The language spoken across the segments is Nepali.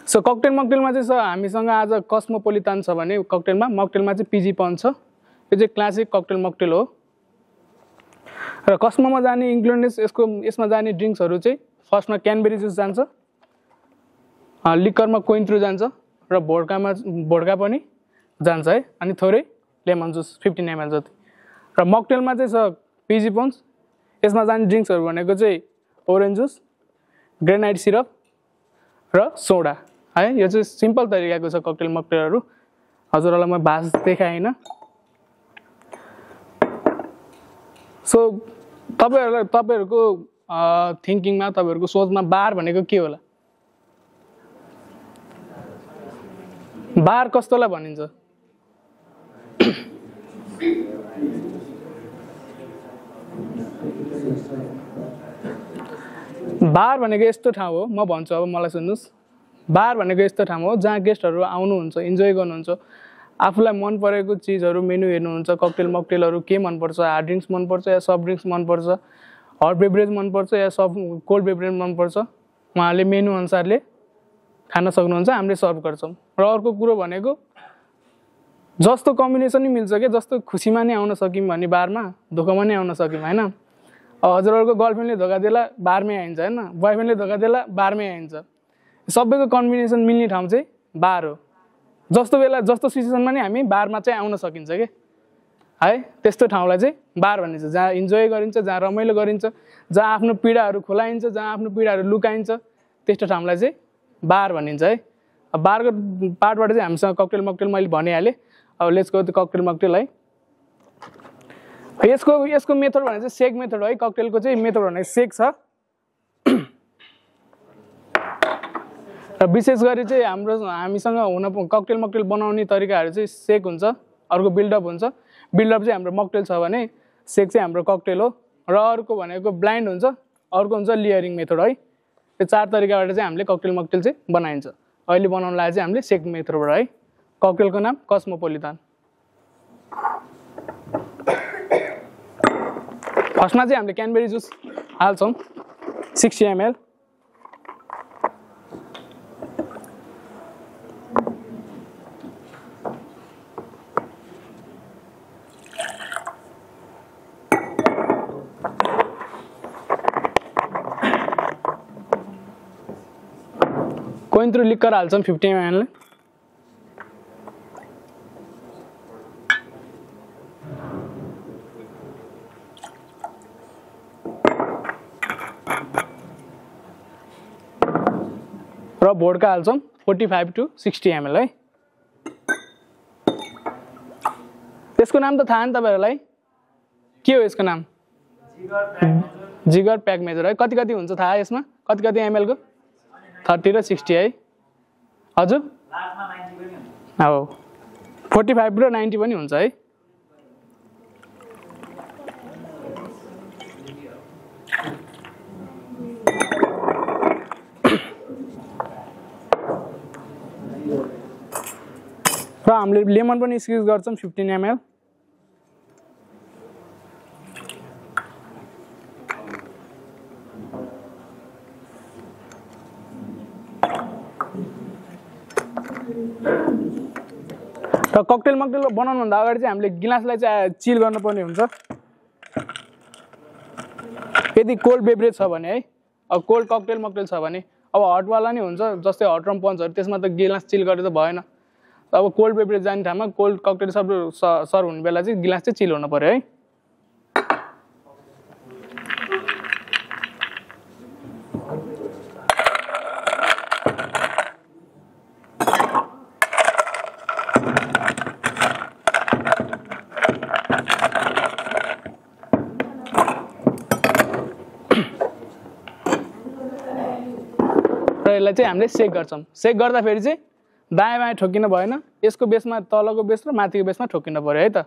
सो ककटेल मकटेलमा चाहिँ हामीसँग आज कस्मोपोलिटान छ भने ककटेलमा मकटेलमा चाहिँ पिजी पन छ। यो चाहिँ क्लासिक ककटेल मकटेल हो। र कस्मोमा जाने इन्ग्रेडिएन्ट्स यसमा जाने ड्रिङ्क्सहरू चाहिँ फर्स्टमा क्यानबेरी जुस जान्छ, लिकरमा कोइन्ट्रो जान्छ र भोड्का पनि जान्छ है, अनि थोरै लेमन जुस 15 ml जति। र मकटेलमा चाहिँ छ पिजी पन्स। यसमा जाने ड्रिङ्क्सहरू भनेको चाहिँ ओरेन्ज जुस, ग्रेनाइट सिरप र सोडा है। यो चाहिँ सिम्पल तरिकाको छ ककटेल मकटेलहरू। हजुरहरूलाई म भास देखाएन। सो तपाईहरुको थिङ्किङमा, तपाईहरुको सोचमा बार भनेको के होला? बार कस्तोलाई भनिन्छ? बार भनेको यस्तो ठाउँ हो, म भन्छु अब मलाई सुन्नुस्। बार भनेको यस्तो ठाउँ हो जहाँ गेस्टहरू आउनुहुन्छ, इन्जोय गर्नुहुन्छ, आफूलाई मन परेको चिजहरू मेनु हेर्नुहुन्छ। ककटेल मकटेलहरू के मनपर्छ? हार्ड ड्रिङ्क्स मनपर्छ या सफ्ट ड्रिङ्क्स मनपर्छ? हट बेभरेज मनपर्छ या कोल्ड बेभरेज मनपर्छ? उहाँहरूले मेनु अनुसारले खान सक्नुहुन्छ, हामीले सर्भ गर्छौँ। र अर्को कुरो भनेको जस्तो कम्बिनेसन नै मिल्छ के, जस्तो खुसीमा नै आउन सक्यौँ भने बारमा, दुःखमा नै आउन सक्यौँ होइन। हजुरहरूको गर्लफ्रेन्डले धोका देला बारमै आइन्छ होइन, बोयफ्रेन्डले धोका देला बारमै आइन्छ। सबैको कम्बिनेसन मिल्ने ठाउँ चाहिँ बार हो। जस्तो बेला जस्तो सिचुएसनमा नै हामी बारमा चाहिँ आउन सकिन्छ के है। त्यस्तो ठाउँलाई चाहिँ बार भनिन्छ, जहाँ इन्जोय गरिन्छ, जहाँ रमाइलो गरिन्छ, जहाँ आफ्नो पीडाहरू खुलाइन्छ, जहाँ आफ्नो पीडाहरू लुकाइन्छ, त्यस्तो ठाउँलाई चाहिँ बार भनिन्छ है। अब बारको पार्टबाट चाहिँ हामीसँग ककटेल मकटेल मैले भनिहालेँ। अब लेट्स गो त्यो ककटेल मकटेल है। यसको मेथड भने चाहिँ सेक मेथड है। ककटेलको चाहिँ मेथड भने सेक छ। र विशेष गरी चाहिँ हामीसँग हुन ककटेल मकटेल बनाउने तरिकाहरू चाहिँ सेक हुन्छ, अर्को बिल्डअप हुन्छ। बिल्डअप चाहिँ हाम्रो मकटेल छ भने सेक चाहिँ हाम्रो ककटेल हो। र अर्को भनेको ब्लाइन्ड हुन्छ, अर्को हुन्छ लेयरिङ मेथड है। यो चार तरिकाबाट चाहिँ हामीले ककटेल मकटेल चाहिँ बनाइन्छ। अहिले बनाउन लागि चाहिँ हामीले सेक मेथडबाट है। ककटेलको नाम कस्मोपोलिटान। फर्स्टमा चाहिँ हामीले क्यानबेरी जुस हाल्छौँ 60 ml। कोइन्ट्रो लिकर हाल्छौँ 50 ml। र भोड्का हाल्छौँ 45 to 60 ml है। त्यसको नाम त थाहा नि तपाईहरुलाई, के हो यसको नाम? जिगर प्याक मेजर है। कति कति हुन्छ थाहा यसमा? कति कति ml को? 30 र 60 है। हजुर हो 45 र 90 पनि हुन्छ है। र हामीले लेमन पनि स्क्विज गर्छौँ 15 ml। र ककटेल मकटेल बनाउनुभन्दा अगाडि चाहिँ हामीले गिलासलाई चाहिँ चिल गर्नुपर्ने हुन्छ। यदि कोल्ड बेभरेज छ भने है, अब कोल्ड ककटेल मकटेल छ भने, अब हटवाला नै हुन्छ जस्तै हट रम पन्चहरू, त्यसमा त गिलास चिल गरेर त भएन। अब कोल्ड बेभरेज जाने ठाउँमा कोल्ड ककटेल सर्भ हुने बेला चाहिँ गिलास चाहिँ चिल हुनु पर्यो है। र यसलाई चाहिँ हामीले सेक गर्छौँ। सेक गर्दाखेरि चाहिँ दायाँ बायाँ ठोकिन भएन, यसको बेसमा तलको बेस र माथिको बेसमा ठोकिन पर्यो है त।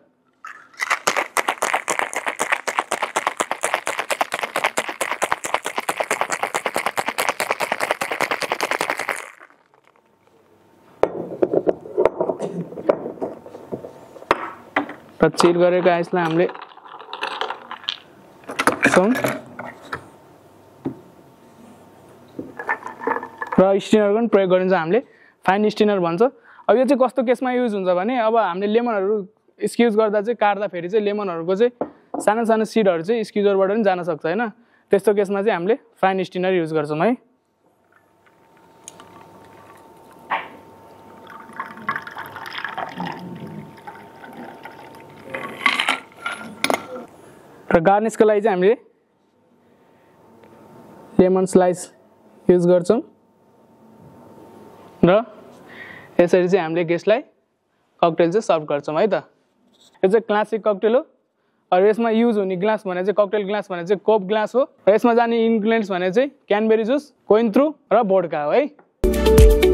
र चिल गरेको आइसलाई हामीले र स्टिनरको पनि प्रयोग गरिन्छ हामीले फाइन स्टिनर भन्छ अब यो चाहिँ कस्तो केसमा युज हुन्छ भने अब हामीले लेमनहरू स्क्युज गर्दा चाहिँ काट्दाखेरि चाहिँ लेमनहरूको चाहिँ सानो सानो सिडहरू चाहिँ स्क्युजरबाट पनि जान सक्छ हैन त्यस्तो केसमा चाहिँ हामीले फाइन स्टिनर युज गर्छौँ है र गार्निसको लागि चाहिँ हामीले लेमन स्लाइस युज गर्छौँ र यसरी चाहिँ हामीले गेस्टलाई ककटेल चाहिँ सर्भ गर्छौँ है त यो चाहिँ क्लासिक ककटेल हो र यसमा युज हुने ग्लास भने चाहिँ ककटेल ग्लास भने चाहिँ कोप ग्लास हो र यसमा जाने इन्ग्रेडिएन्ट्स भने चाहिँ क्यानबेरी जुस कोइन्त्रु र बोडका हो है